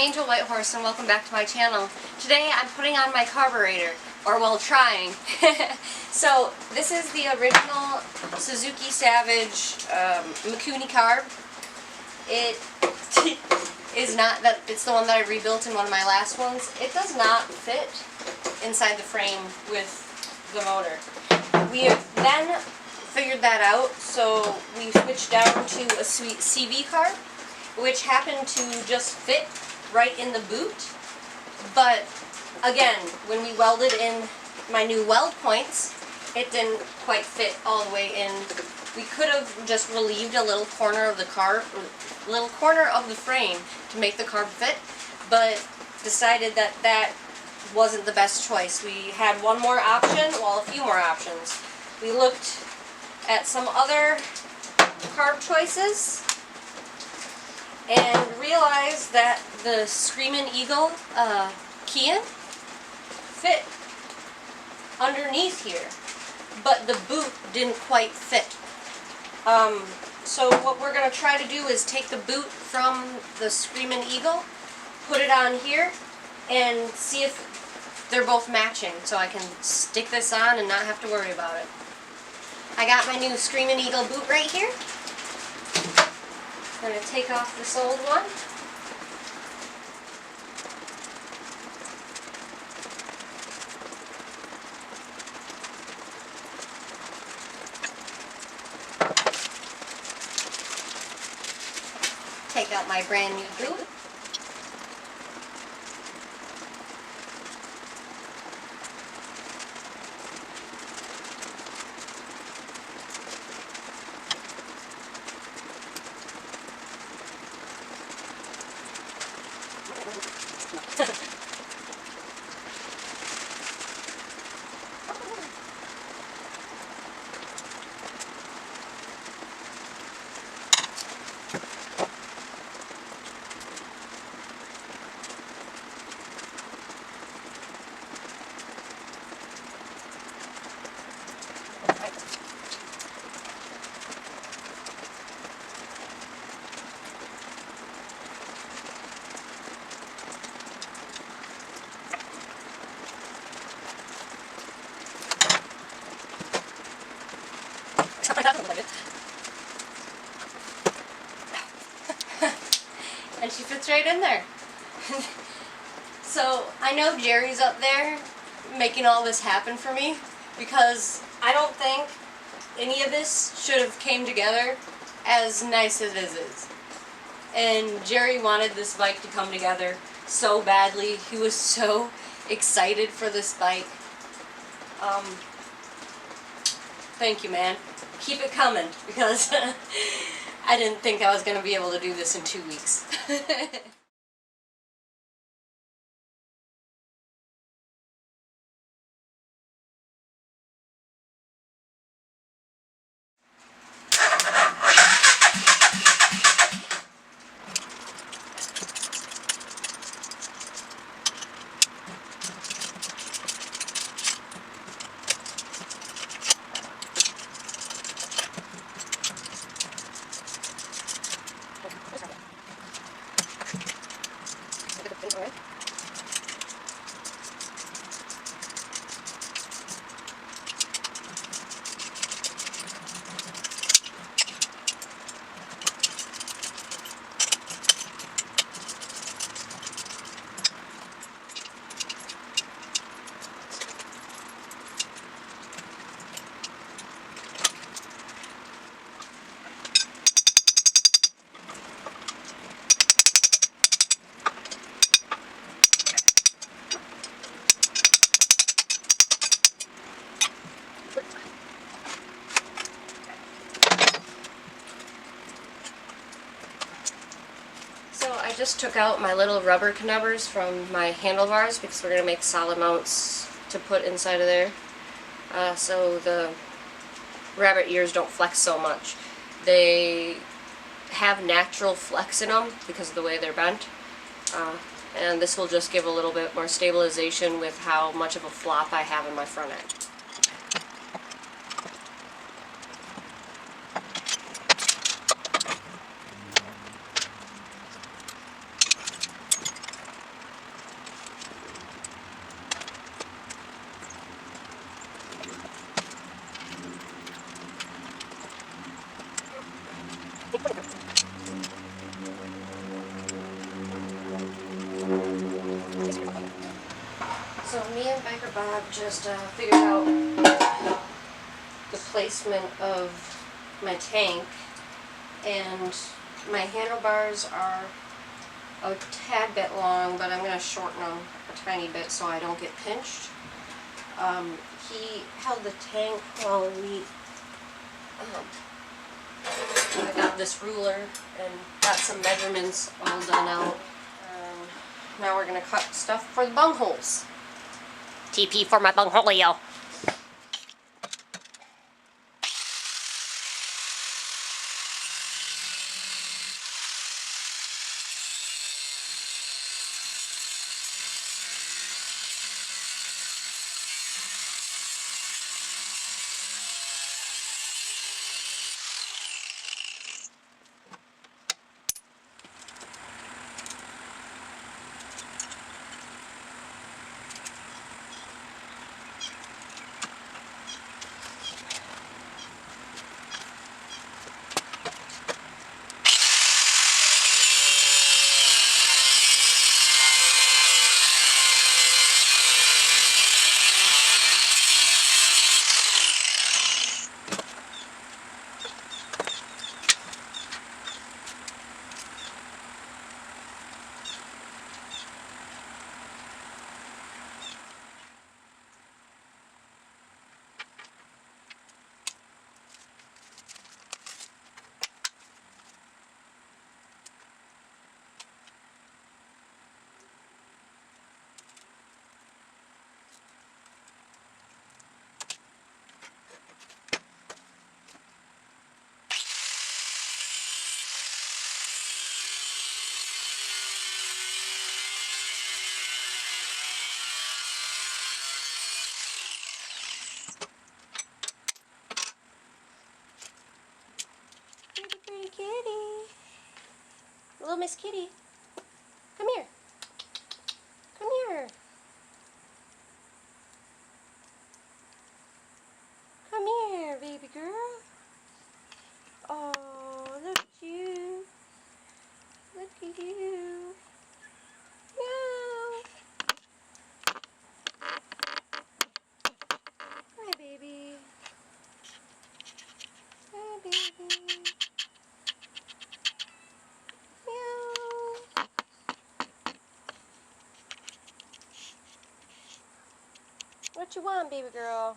Angel Whitehorse and welcome back to my channel. Today I'm putting on my carburetor, or well, trying. So this is the original Suzuki Savage Mikuni carb. It is not that, it's the one that I rebuilt in one of my last ones. It does not fit inside the frame with the motor. We have then figured that out, so we switched down to a CV carb, which happened to just fit right in the boot. But again, when we welded in my new weld points, it didn't quite fit all the way in. We could have just relieved a little corner of the frame to make the carb fit, but decided that that wasn't the best choice. We had one more option, well, a few more options. We looked at some other carb choices and realized that the Screamin' Eagle keihin fit underneath here, but the boot didn't quite fit. So what we're going to try to do is take the boot from the Screamin' Eagle, put it on here, and see if they're both matching, so I can stick this on and not have to worry about it. I got my new Screamin' Eagle boot right here. I'm going to take off this old one. Take out my brand new boot. And she fits right in there. So I know Jerry's up there making all this happen for me, because I don't think any of this should have came together as nice as it is. And Jerry wanted this bike to come together so badly. He was so excited for this bike. Thank you, man. Keep it coming, because I didn't think I was going to be able to do this in 2 weeks. I just took out my little rubber knubbers from my handlebars because we're going to make solid mounts to put inside of there, so the rabbit ears don't flex so much. They have natural flex in them because of the way they're bent, and this will just give a little bit more stabilization with how much of a flop I have in my front end. So me and Biker Bob just figured out the placement of my tank, and my handlebars are a tad bit long, but I'm going to shorten them a tiny bit so I don't get pinched. He held the tank while I got this ruler and got some measurements all done out. Now we're going to cut stuff for the bungholes. TP for my bungholio. Pretty kitty. Little Miss Kitty. Come here. Come here. Come here, baby girl. Oh, look at you. Look at you. Meow. Hi, baby. Hi, baby. Meow. What you want, baby girl?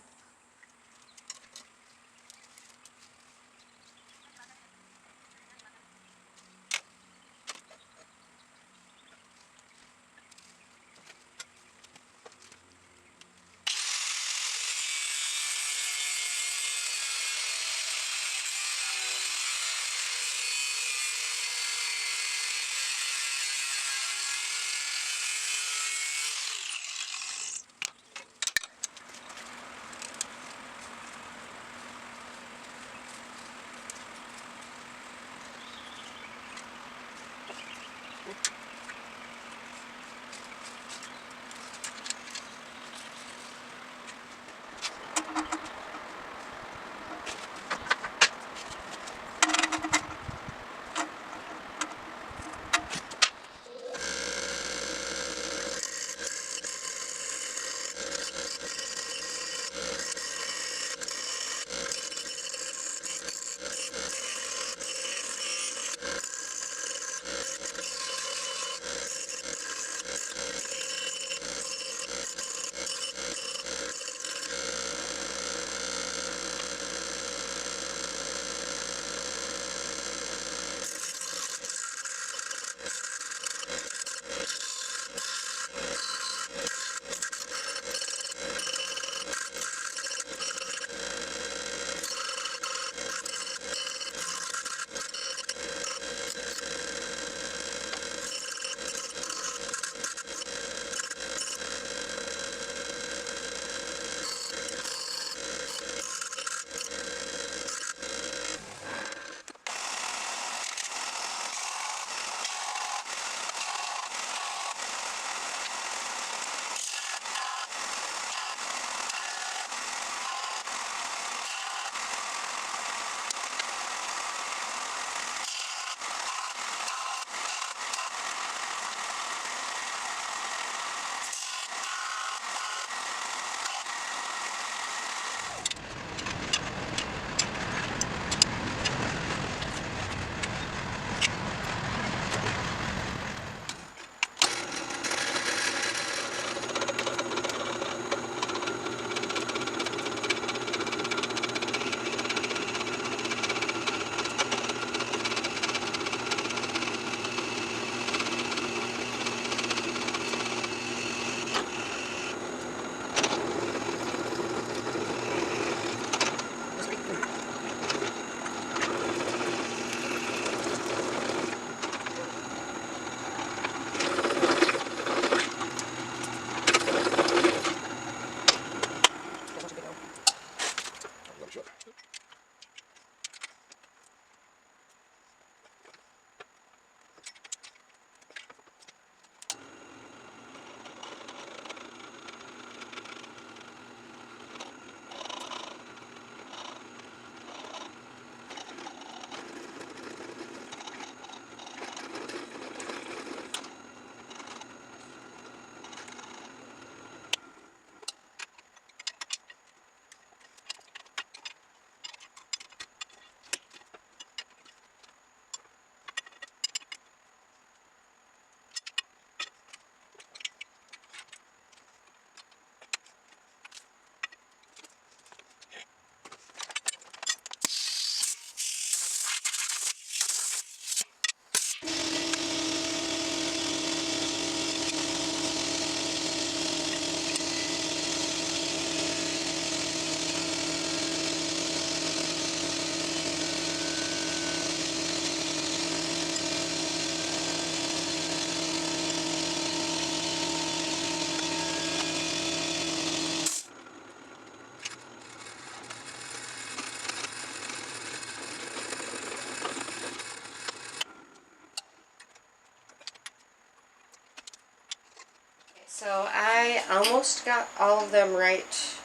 So I almost got all of them right,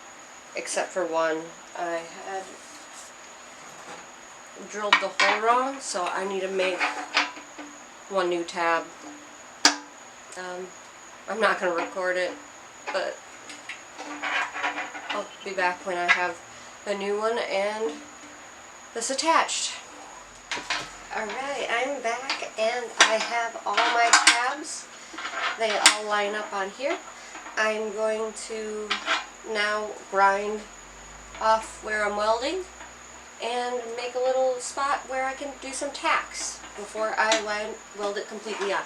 except for one. I had drilled the hole wrong, so I need to make one new tab. I'm not going to record it, but I'll be back when I have a new one and this attached. Alright, I'm back and I have all my tabs. They all line up on here. I'm going to now grind off where I'm welding and make a little spot where I can do some tacks before I weld it completely on.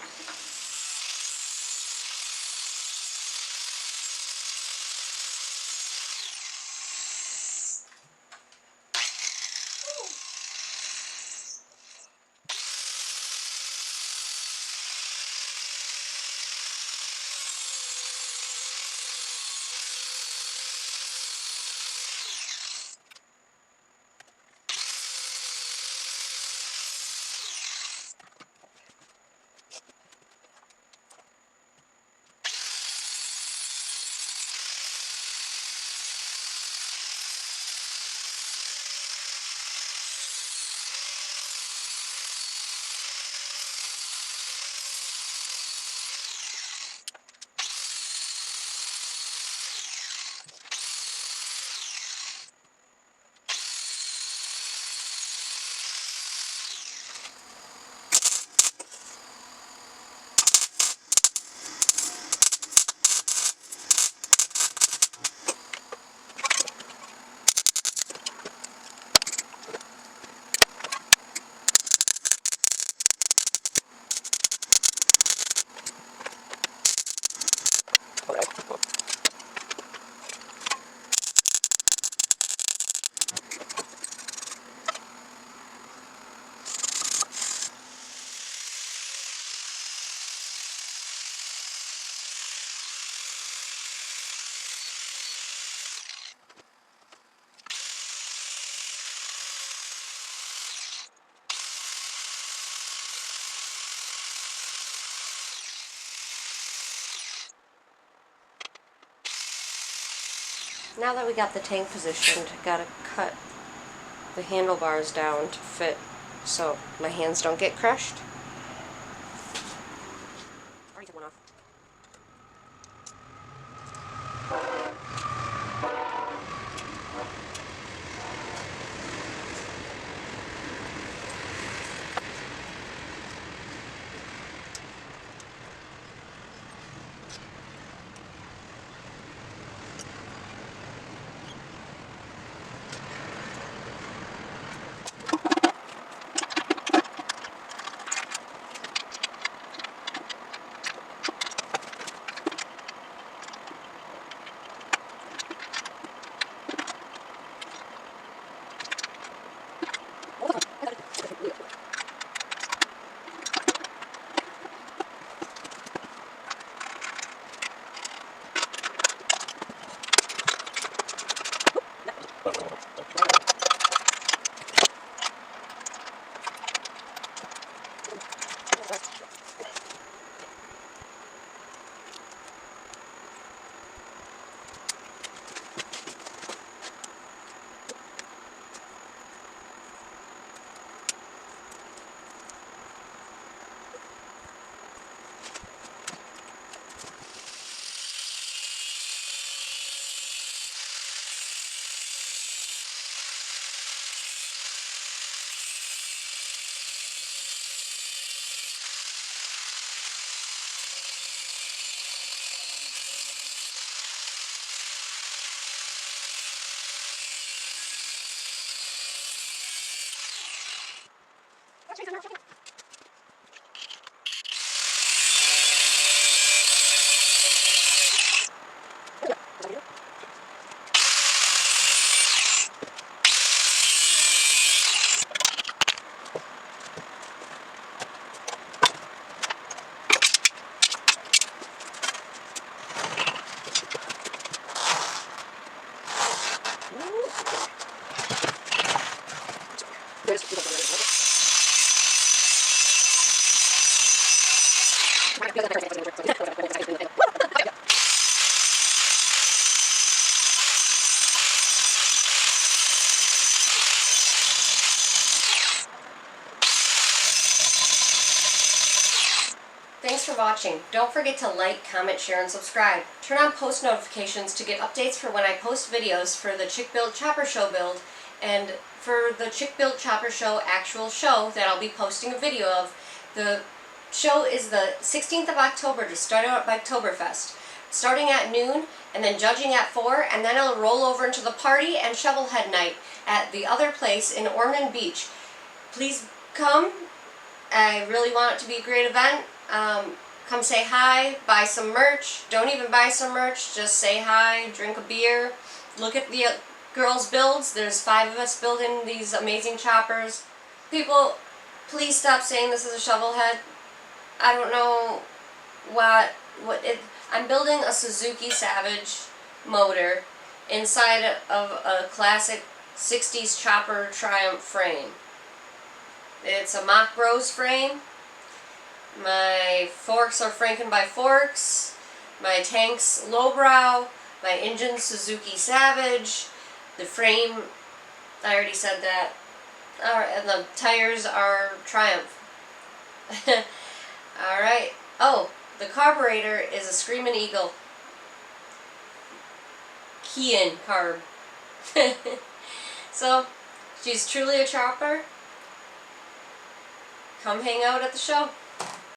Now that we got the tank positioned, gotta cut the handlebars down to fit so my hands don't get crushed. Already took one off. watching. Don't forget to like, comment, share, and subscribe. Turn on post notifications to get updates for when I post videos for the Chick Build Chopper Show build and for the Chick Build Chopper Show actual show that I'll be posting a video of. The show is the 16th of October to start out at Biketoberfest, starting at noon and then judging at 4, and then it'll roll over into the party and shovelhead night at the other place in Ormond Beach. Please come. I really want it to be a great event. Come say hi, buy some merch. Don't even buy some merch, just say hi, drink a beer, look at the girls' builds. There's 5 of us building these amazing choppers. People, please stop saying this is a shovelhead. I don't know I'm building a Suzuki Savage motor inside of a classic 60s chopper Triumph frame. It's a mach bros frame. My forks are Franken by Forks. My tank's lowbrow. My engine's Suzuki Savage. The frame, I already said that. And the tires are Triumph. Alright. Oh, the carburetor is a Screamin' Eagle. Keihin carb. So, she's truly a chopper. Come hang out at the show.